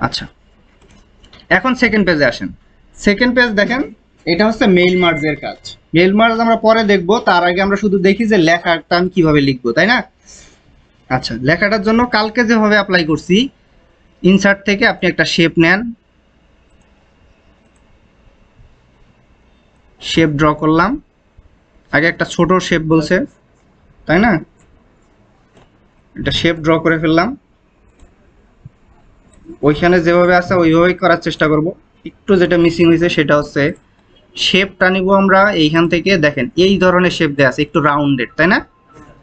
আচ্ছা, এখন সেকেন্ড পেজে আসেন। সেকেন্ড পেজ দেখেন, এটা হচ্ছে মেইল মার্জের কাজ। মেইল মার্জ আমরা পরে দেখব, তার আগে আমরা শুধু দেখি যে লেখাটা আমি কিভাবে লিখবো, তাই না? আচ্ছা, লেখাটার জন্য কালকে যেভাবে অ্যাপ্লাই করছি, ইনসার্ট থেকে আপনি একটা শেপ নেন, শেপ ড্র করলাম। আগে একটা ছোট শেপ বলছে, তাই না? এটা শেপ ড্র করে ফেললাম। ওইখানে যেভাবে আছে ওইভাবেই করার চেষ্টা করব। একটু যেটা মিসিং হয়েছে সেটা হচ্ছে শেপটা নিব আমরা এইখান থেকে। দেখেন এই ধরনের শেপ দেওয়া আছে, একটু রাউন্ডেড, তাই না?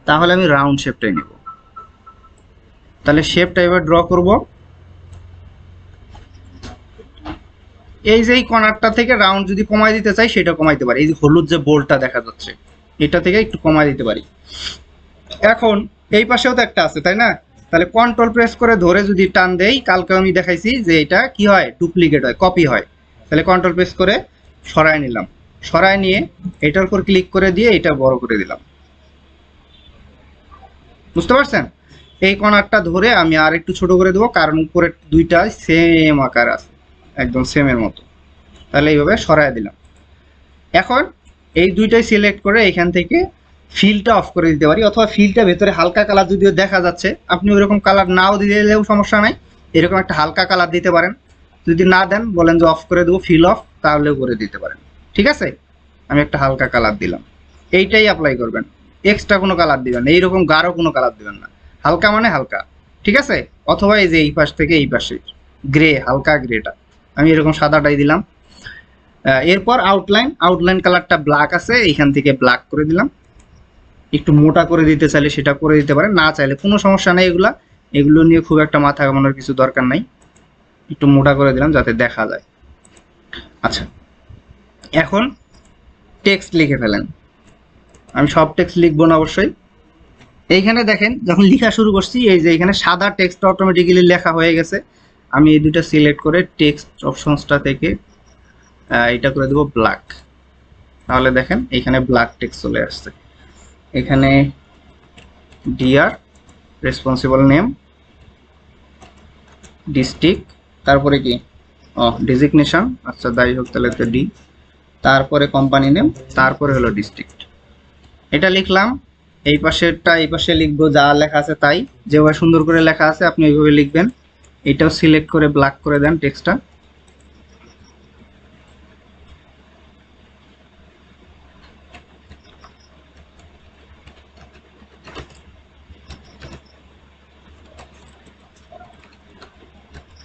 তাহলে আমি রাউন্ড শেপটাই নেব। তাহলে শেপটা এবার ড্র করব। এই যে এই কর্নারটা থেকে রাউন্ড যদি কমাই দিতে চাই সেটা কমাইতে পারি। এই যে হলুদ যে বোল্টটা দেখা যাচ্ছে, এটা থেকে একটু কমাই দিতে পারি। এখন এই পাশেও তো একটা আছে, তাই না? তাহলে কন্ট্রোল প্রেস করে ধরে যদি টান দেই, কালকে আমি দেখাইছি যে এটা কি হয়, ডুপ্লিকেট হয়, কপি হয়। তাহলে কন্ট্রোল প্রেস করে সরায় নিলাম। সরায় নিয়ে এটার উপর ক্লিক করে দিয়ে এটা বড় করে দিলাম। বুঝতে পারছেন? এই কর্নারটা ধরে আমি আর একটু ছোট করে দেবো, কারণ উপরে দুইটা সেম আকার আছে, একদম সেমের মতো। তাহলে এইভাবে সরায় দিলাম। এখন এই দুইটাই সিলেক্ট করে এখান থেকে ফিলটা অফ করে দিতে পারি, অথবা ফিলটা ভেতরে হালকা কালার যদিও দেখা যাচ্ছে, আপনি ওইরকম কালার নাও দিলেও সমস্যা নাই, এরকম একটা হালকা কালার দিতে পারেন। যদি না দেন, বলেন যে অফ করে দেবো ফিল অফ, তাহলেও করে দিতে পারেন। ঠিক আছে, আমি একটা হালকা কালার দিলাম। এইটাই অ্যাপ্লাই করবেন, এক্সট্রা কোনো কালার দিবেন না, এইরকম গাঢ় কোনো কালার দিবেন না। হালকা মানে হালকা, ঠিক আছে? অথবা এই যে এই পাশ থেকে এই পাশে গ্রে, হালকা গ্রেটা আমি এরকম সাদাটাই দিলাম। এরপর আউটলাইন, আউটলাইন কালারটা ব্ল্যাক আছে, এইখান থেকে ব্ল্যাক করে দিলাম। একটু মোটা করে দিতে চাইলে সেটা করে দিতে পারেন, না চাইলে কোনো সমস্যা নেই। এগুলো নিয়ে খুব একটা মাথা ঘামানোর কিছু দরকার নাই। একটু মোটা করে দিলাম যাতে দেখা যায়। আচ্ছা, এখন টেক্সট লিখে ফেলেন। আমি সব টেক্সট লিখবো না অবশ্যই। এইখানে দেখেন যখন লেখা শুরু করছি, এই যে এখানে সাদা টেক্সট অটোমেটিক্যালি লেখা হয়ে গেছে। আমি এই দুটো সিলেক্ট করে টেক্সট অপশনসটা থেকে এটা করে দেবো ব্ল্যাক। তাহলে দেখেন এখানে ব্ল্যাক টেক্সট চলে আসছে। এখানে ডিআর, রেসপন্সিবল নেম, ডিস্ট্রিক্ট, তারপরে কি ডেজিগনেশন, আচ্ছা যাই হোক তাহলে তো ডি, তারপরে কোম্পানি নেম, তারপরে হলো ডিস্ট্রিক্ট। এটা লিখলাম। এই পাশেরটা এই পাশে লিখবো, যা লেখা আছে তাই, যেভাবে সুন্দর করে লেখা আছে আপনি ওইভাবে লিখবেন। এটাও সিলেক্ট করে ব্ল্যাক করে দেন টেক্সটটা।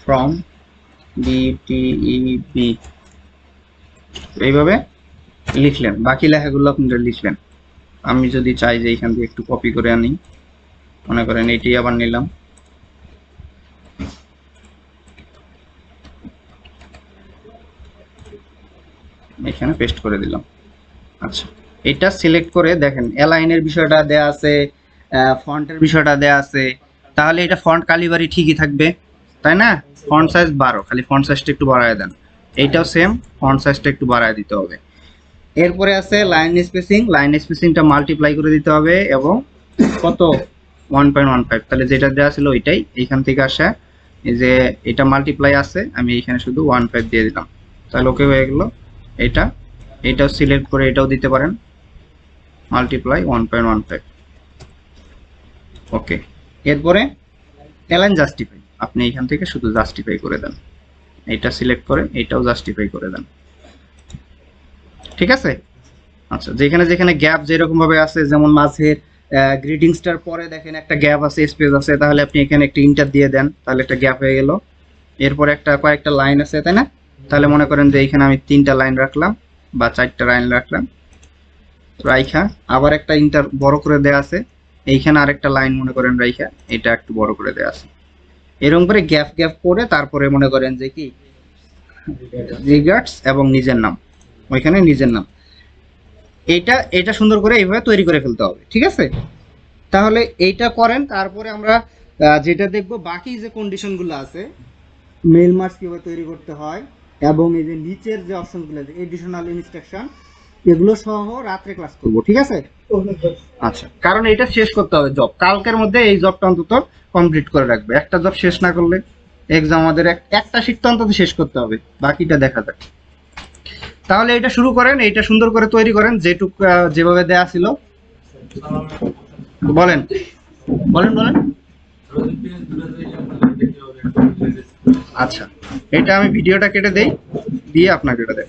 ফ্রম ডিটিইবি, এইভাবে লিখলেন। বাকি লেখাগুলো আপনারা লিখলেন। আমি যদি চাই যে এখান থেকে একটু কপি করে আনি, মনে করেন এটি আবার নিলাম, এখানে পেস্ট করে দিলাম। আচ্ছা, এটা সিলেক্ট করে দেখেন অ্যালাইনের বিষয়টা দেয়া আছে, ফন্টের বিষয়টা দেয়া আছে। তাহলে এটা ফন্ট কালিবারি ঠিকই থাকবে, তাই না? ফন্ট সাইজ 12, খালি ফন্ট সাইজটা একটু বাড়ায় দেন। এইটাও সেম, ফন্ট সাইজটা একটু বাড়ায় দিতে হবে। এরপরে আছে লাইন স্পেসিং, লাইন স্পেসিংটা মাল্টিপ্লাই করে দিতে হবে, এবং কত 1.15, তাহলে যেটা দেওয়া ছিল ওইটাই এইখান থেকে আসে। এই যে এটা মাল্টিপ্লাই আছে, আমি এইখানে শুধু 1.5 দিয়ে দিলাম, তাহলে ওকে হয়ে গেল। এটা এটাও সিলেক্ট করে এটাও দিতে পারেন, মাল্টিপ্লাই 1.15, ওকে। এরপরে অ্যালাইন জাস্টিফাই, আপনি এখান থেকে শুধু জাস্টিফাই করে দেন। এটা সিলেক্ট করে এটাও জাস্টিফাই করে দেন, ঠিক আছে? আচ্ছা, যেখানে যেখানে গ্যাপ যেরকম ভাবে আছে, যেমন মাঝের গ্রিটিংসটার পরে দেখেন একটা গ্যাপ আছে, স্পেস আছে, তাহলে আপনি এখানে একটা ইন্টার দিয়ে দেন, তাহলে একটা গ্যাপ হয়ে গেল। এরপরে একটা কয়েকটা লাইন আছে, তাই না? তাহলে মনে করেন যে এইখানে আমি 3টা লাইন রাখলাম বা 4টা লাইন রাখলাম, রাইখা আবার একটা ইন্টার বড় করে দেয়া আছে, এইখানে আরেকটা লাইন মনে করেন রাইখা এটা একটু বড় করে দেয়া আছে। এরকম করে গ্যাপ গ্যাপ করে তারপরে মনে করেন যে কি রিগার্ডস এবং নিজের নাম, ওইখানে নিজের নাম, এটা এটা সুন্দর করে এইভাবে তৈরি করে ফেলতে হবে, ঠিক আছে? তাহলে এইটা করেন। তারপরে আমরা যেটা দেখব বাকি যে কন্ডিশনগুলো আছে, মেল মার্জ কিভাবে তৈরি করতে হয়, এবং এই যে নিচের যে অপশনগুলো আছে এডিশনাল ইনস্ট্রাকশন, এগুলো সহ রাত্রে ক্লাস করব, ঠিক আছে? আচ্ছা, কারণ এটা শেষ করতে হবে জব, কালকের মধ্যে এই জবটা অন্তত কমপ্লিট করে রাখবে। একটা জব শেষ না করলে এক্সাম আমাদের একটা শিট তো অন্তত শেষ করতে হবে, বাকিটা দেখা যাক। তাহলে এটা শুরু করেন, এইটা সুন্দর করে তৈরি করেন যেটুক যেভাবে দেয়া ছিল। বলেন বলেন বলেন। আচ্ছা, এটা আমি ভিডিওটা কেটে দেই, দিয়ে আপনাকে এটা দেখ।